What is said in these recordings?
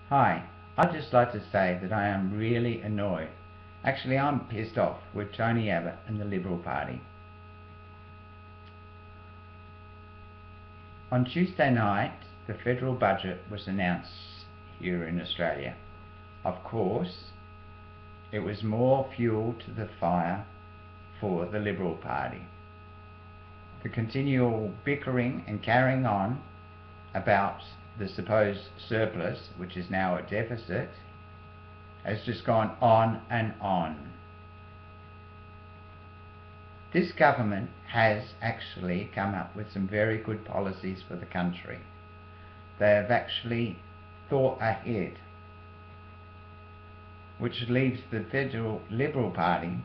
Hi, I'd just like to say that I am really annoyed. Actually, I'm pissed off with Tony Abbott and the Liberal Party. On Tuesday night, the federal budget was announced here in Australia. Of course, it was more fuel to the fire for the Liberal Party. The continual bickering and carrying on about the supposed surplus, which is now a deficit, has just gone on and on. This government has actually come up with some very good policies for the country. They have actually thought ahead, which leaves the federal Liberal Party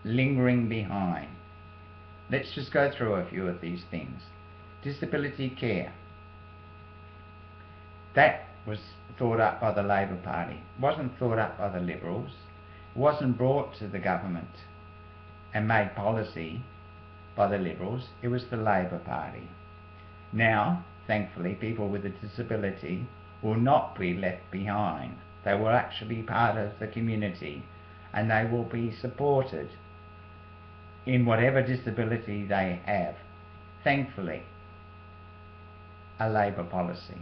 lingering behind. Let's just go through a few of these things. Disability care. That was thought up by the Labor Party. It wasn't thought up by the Liberals. It wasn't brought to the government and made policy by the Liberals. It was the Labor Party. Now, thankfully, people with a disability will not be left behind. They will actually be part of the community and they will be supported in whatever disability they have. Thankfully, a Labor policy.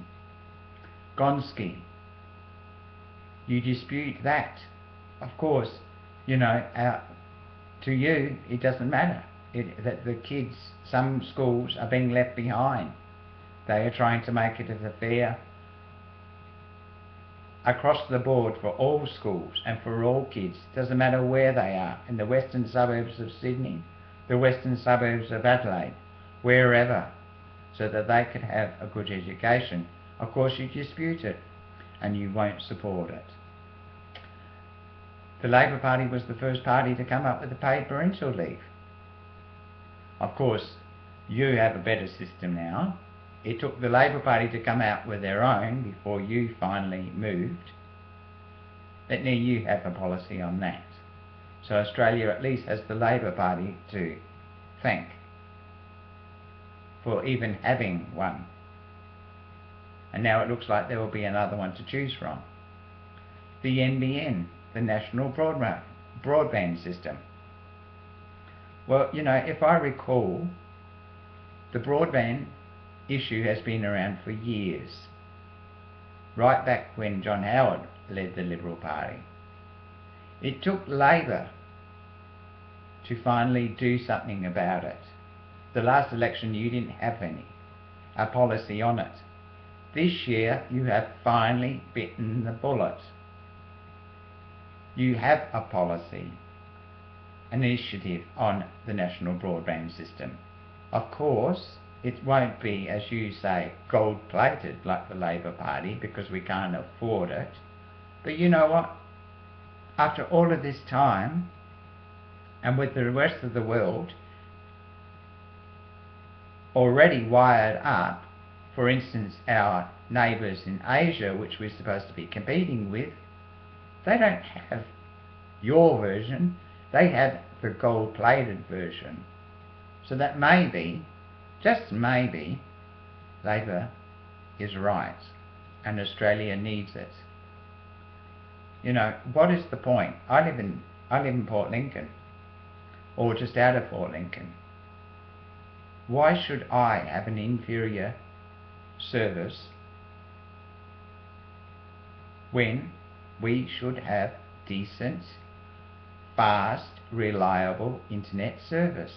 Gonski, you dispute that. Of course, to you it doesn't matter that the kids, some schools are being left behind. They are trying to make it as a fair across the board for all schools and for all kids. Doesn't matter where they are, in the western suburbs of Sydney, the western suburbs of Adelaide, wherever, so that they could have a good education. Of course you dispute it and you won't support it. The Labor Party was the first party to come up with the paid parental leave. Of course, you have a better system now. It took the Labor Party to come out with their own before you finally moved. But now you have a policy on that. So Australia at least has the Labor Party to thank for even having one. And now it looks like there will be another one to choose from. The NBN, the National Broadband System. Well, if I recall, the broadband issue has been around for years, right back when John Howard led the Liberal Party. It took Labor to finally do something about it. The last election you didn't have a policy on it. This year you have finally bitten the bullet. You have a policy, an initiative on the national broadband system. Of course, it won't be, as you say, gold-plated like the Labor Party because we can't afford it. But you know what? After all of this time, and with the rest of the world already wired up, for instance, our neighbours in Asia, which we're supposed to be competing with, they don't have your version, they have the gold-plated version. So that maybe, just maybe, Labor is right and Australia needs it. What is the point? I live in Port Lincoln, or just out of Port Lincoln. Why should I have an inferior service when we should have decent, fast, reliable internet service?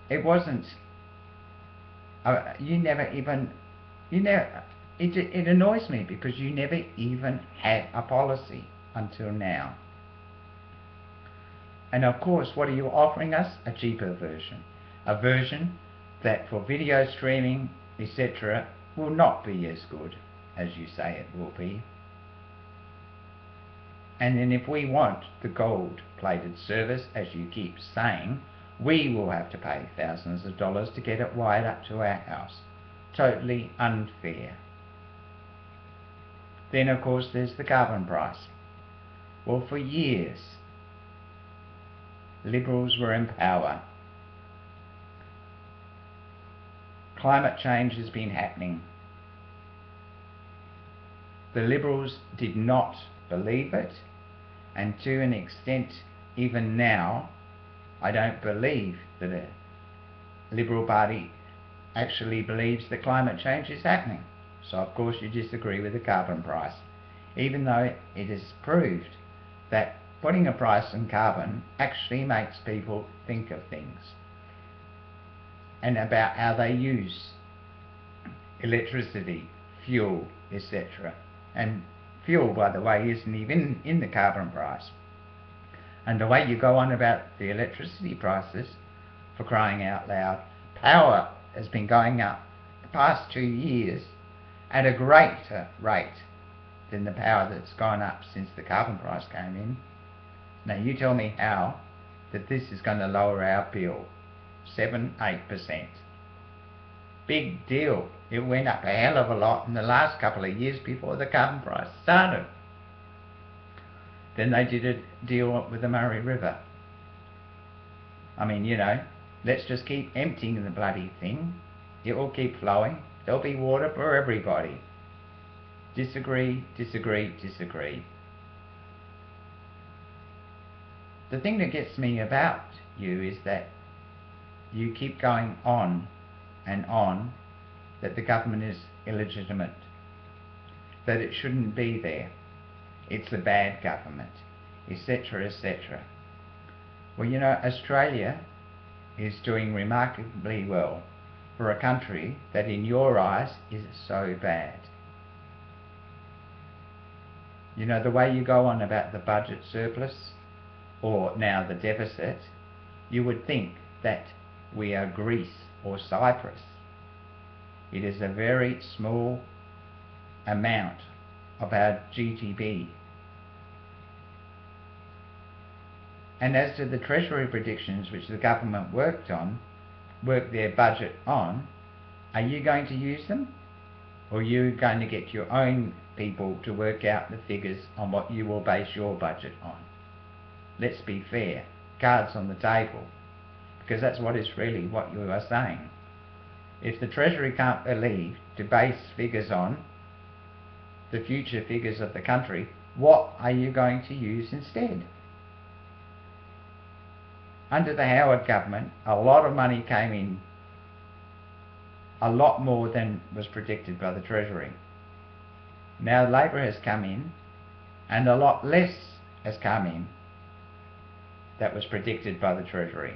It wasn't. It annoys me because you never even had a policy until now. And of course, what are you offering us? A cheaper version. A version that for video streaming, etc., will not be as good as you say it will be. And then if we want the gold-plated service, as you keep saying, we will have to pay thousands of dollars to get it wired up to our house. Totally unfair. Then of course there's the carbon price. Well, for years, Liberals were in power. Climate change has been happening. The Liberals did not believe it, and to an extent, even now, I don't believe that a Liberal Party actually believes that climate change is happening. So of course you disagree with the carbon price, even though it is proved that putting a price on carbon actually makes people think of things and about how they use electricity, fuel, etc. And fuel, by the way, isn't even in the carbon price. And the way you go on about the electricity prices, for crying out loud, power has been going up the past 2 years at a greater rate than the power that's gone up since the carbon price came in. Now you tell me how that this is going to lower our bill 7-8%. Big deal. It went up a hell of a lot in the last couple of years before the carbon price started. Then they did a deal with the Murray River. I mean, you know, let's just keep emptying the bloody thing. It will keep flowing. There'll be water for everybody. Disagree, disagree, disagree. The thing that gets me about you is that you keep going on and on that the government is illegitimate, that it shouldn't be there, it's a bad government, etc., etc. Well, you know, Australia is doing remarkably well for a country that in your eyes is so bad. You know, the way you go on about the budget surplus, or now the deficit, you would think that we are Greece or Cyprus. It is a very small amount of our GDP. And as to the Treasury predictions which the government worked their budget on, are you going to use them? Or are you going to get your own people to work out the figures on what you will base your budget on? Let's be fair, cards on the table, because that's what is really what you are saying. If the Treasury can't believe to base figures on the future figures of the country, what are you going to use instead? Under the Howard government, a lot of money came in, a lot more than was predicted by the Treasury. Now Labor has come in, and a lot less has come in that was predicted by the Treasury.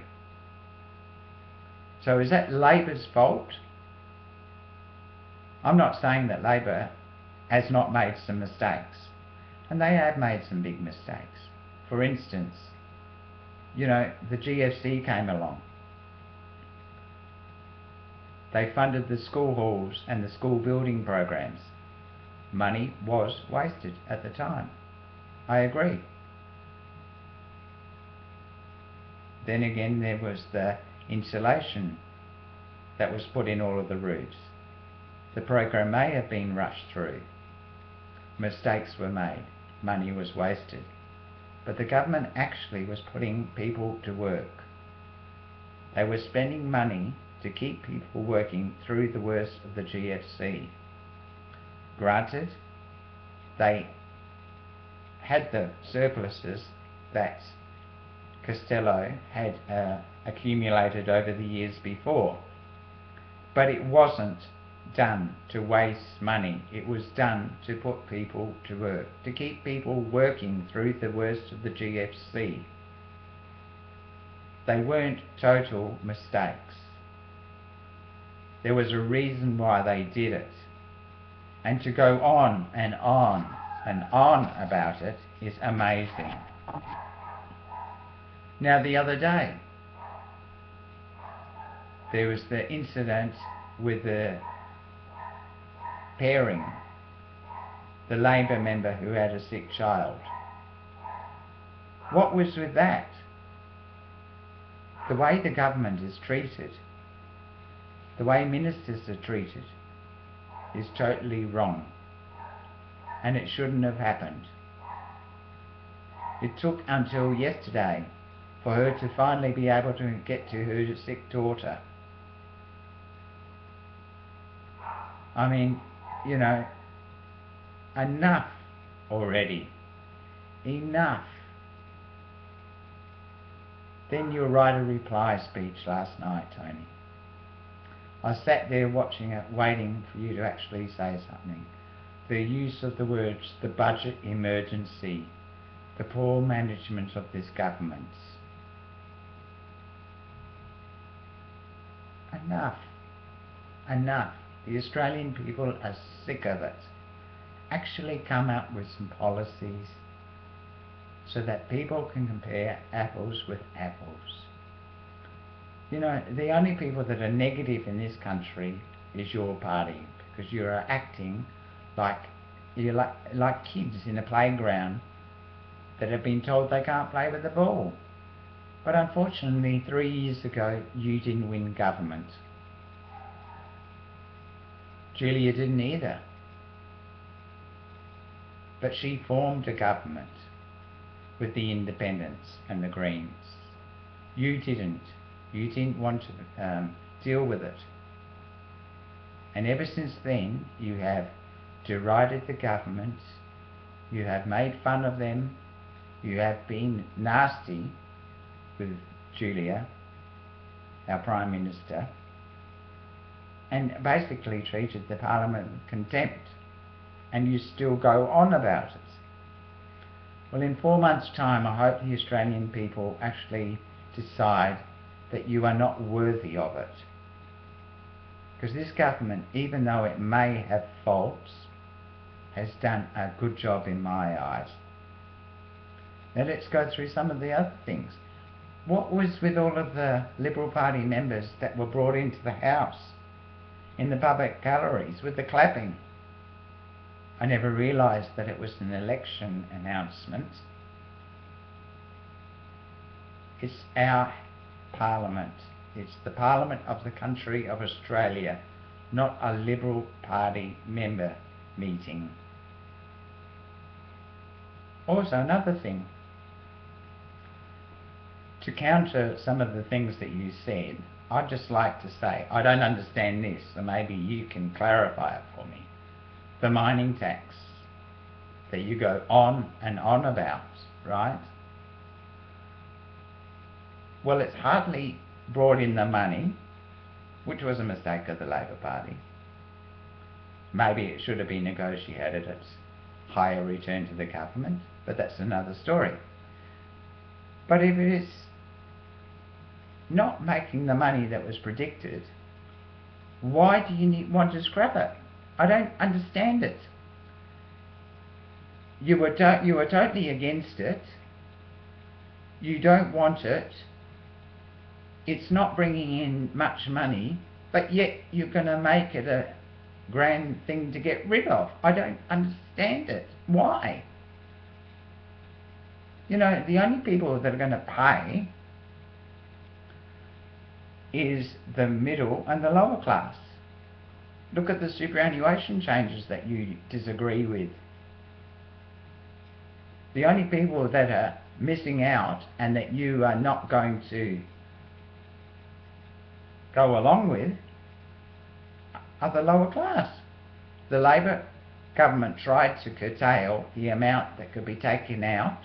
So is that Labor's fault? I'm not saying that Labor has not made some mistakes, and they have made some big mistakes. For instance, you know, the GFC came along. They funded the school halls and the school building programs. Money was wasted at the time. I agree. Then again, there was the insulation that was put in all of the roofs. The program may have been rushed through. Mistakes were made. Money was wasted. But the government actually was putting people to work. They were spending money to keep people working through the worst of the GFC. Granted, they had the surpluses that Costello had accumulated over the years before, but it wasn't done to waste money. It was done to put people to work, to keep people working through the worst of the GFC. They weren't total mistakes. There was a reason why they did it. And to go on and on and on about it is amazing. Now the other day, there was the incident with the pairing, the Labor member who had a sick child. What was with that? The way the government is treated, the way ministers are treated, is totally wrong, and it shouldn't have happened. It took until yesterday for her to finally be able to get to her sick daughter. I mean, you know, Enough already. Enough. Then you'll write a reply speech last night, Tony. I sat there watching it, waiting for you to actually say something. The use of the words, the budget emergency, the poor management of this government. Enough. Enough. The Australian people are sick of it. Actually come up with some policies so that people can compare apples with apples. You know, the only people that are negative in this country is your party, because you are acting like you're like kids in a playground that have been told they can't play with the ball. But unfortunately, 3 years ago, you didn't win government. Julia didn't either. But she formed a government with the independents and the Greens. You didn't. You didn't want to deal with it. And ever since then, you have derided the government, you have made fun of them, you have been nasty with Julia, our Prime Minister, and basically treated the Parliament with contempt. And you still go on about it. Well, in 4 months' time, I hope the Australian people actually decide that you are not worthy of it. Because this government, even though it may have faults, has done a good job in my eyes. Now let's go through some of the other things. What was with all of the Liberal Party members that were brought into the House in the public galleries with the clapping? I never realised that it was an election announcement. It's our Parliament. It's the Parliament of the country of Australia, not a Liberal Party member meeting. Also, another thing, to counter some of the things that you said, I'd just like to say, I don't understand this, so maybe you can clarify it for me. The mining tax that you go on and on about, right? Well, it's hardly brought in the money, which was a mistake of the Labor Party. Maybe it should have been negotiated at higher return to the government, but that's another story. But if it is not making the money that was predicted, why do you want to scrap it? I don't understand it. You were totally against it. You don't want it. It's not bringing in much money, but yet you're going to make it a grand thing to get rid of. I don't understand it. Why? You know, the only people that are going to pay is the middle and the lower class. Look at the superannuation changes that you disagree with. The only people that are missing out and that you are not going to go along with are the lower class. The Labor government tried to curtail the amount that could be taken out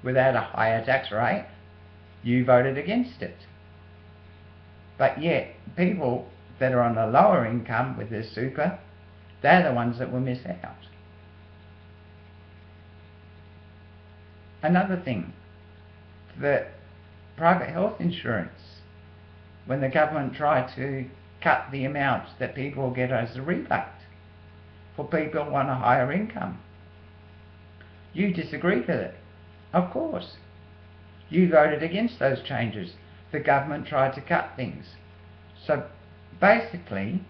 without a higher tax rate. You voted against it. But yet, people that are on a lower income with their super, they're the ones that will miss out. Another thing, the private health insurance, when the government tried to cut the amount that people get as a rebate for people on a higher income. You disagreed with it, of course. You voted against those changes. The government tried to cut things. So basically,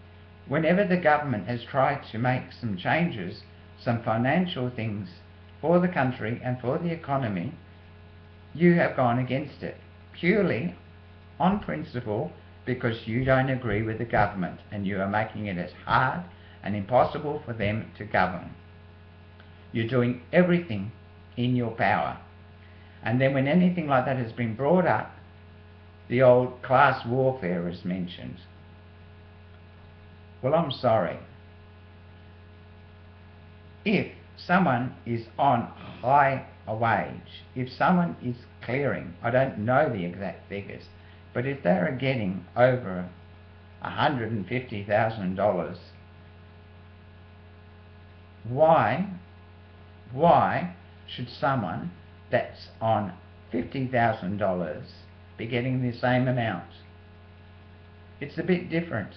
whenever the government has tried to make some changes, some financial things for the country and for the economy, you have gone against it, purely on principle, because you don't agree with the government and you are making it as hard and impossible for them to govern. You're doing everything in your power. And then when anything like that has been brought up, the old class warfare is mentioned. Well, I'm sorry. If someone is on high a wage, if someone is clearing, I don't know the exact figures, but if they are getting over $150,000, why should someone that's on $50,000 be getting the same amount? It's a bit different.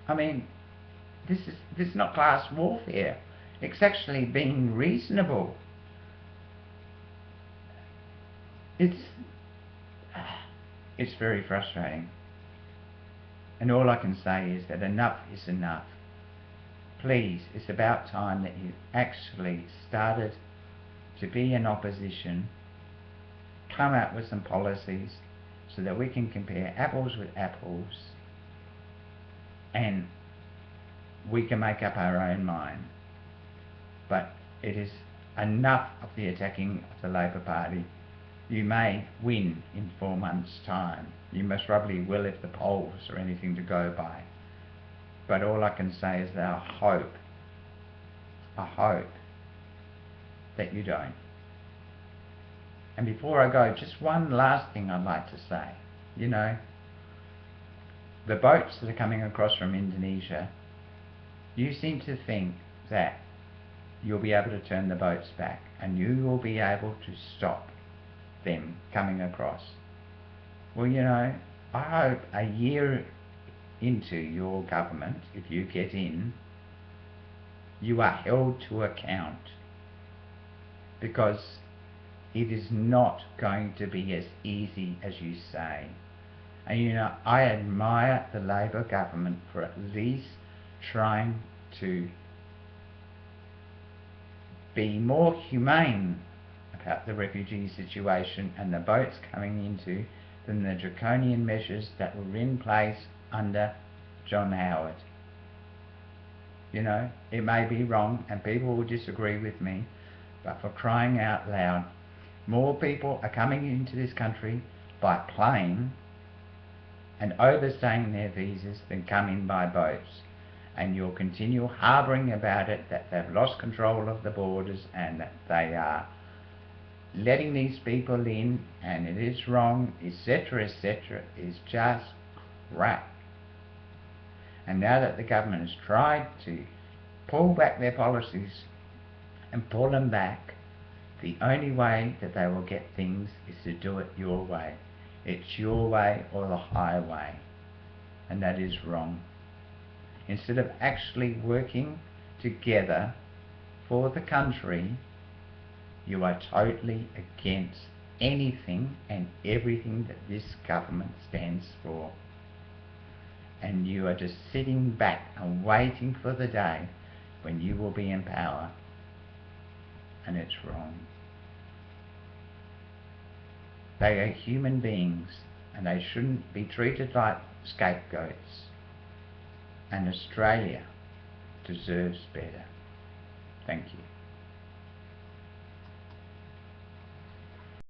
I mean, this is not class warfare. It's actually being reasonable. It's very frustrating. And all I can say is that enough is enough. Please, it's about time that you actually started to be in opposition, come out with some policies so that we can compare apples with apples and we can make up our own mind. But it is enough of the attacking of the Labor Party. You may win in 4 months' time. You most probably will if the polls are anything to go by. But all I can say is that I hope that you don't. And before I go, just one last thing I'd like to say. You know, the boats that are coming across from Indonesia, you seem to think that you'll be able to turn the boats back and you will be able to stop them coming across. Well, you know, I hope a year into your government, if you get in, you are held to account, because it is not going to be as easy as you say. And you know, I admire the Labor government for at least trying to be more humane about the refugee situation and the boats coming into than the draconian measures that were in place under John Howard. You know, it may be wrong and people will disagree with me, but for crying out loud, more people are coming into this country by plane and overstaying their visas than come in by boats. And you'll continue harbouring about it, that they've lost control of the borders and that they are letting these people in and it is wrong, etc., etc., is just crap. And now that the government has tried to pull back their policies and pull them back, the only way that they will get things is to do it your way. It's your way or the highway, and that is wrong. Instead of actually working together for the country, you are totally against anything and everything that this government stands for. And you are just sitting back and waiting for the day when you will be in power. And it's wrong. They are human beings and they shouldn't be treated like scapegoats. And Australia deserves better. Thank you.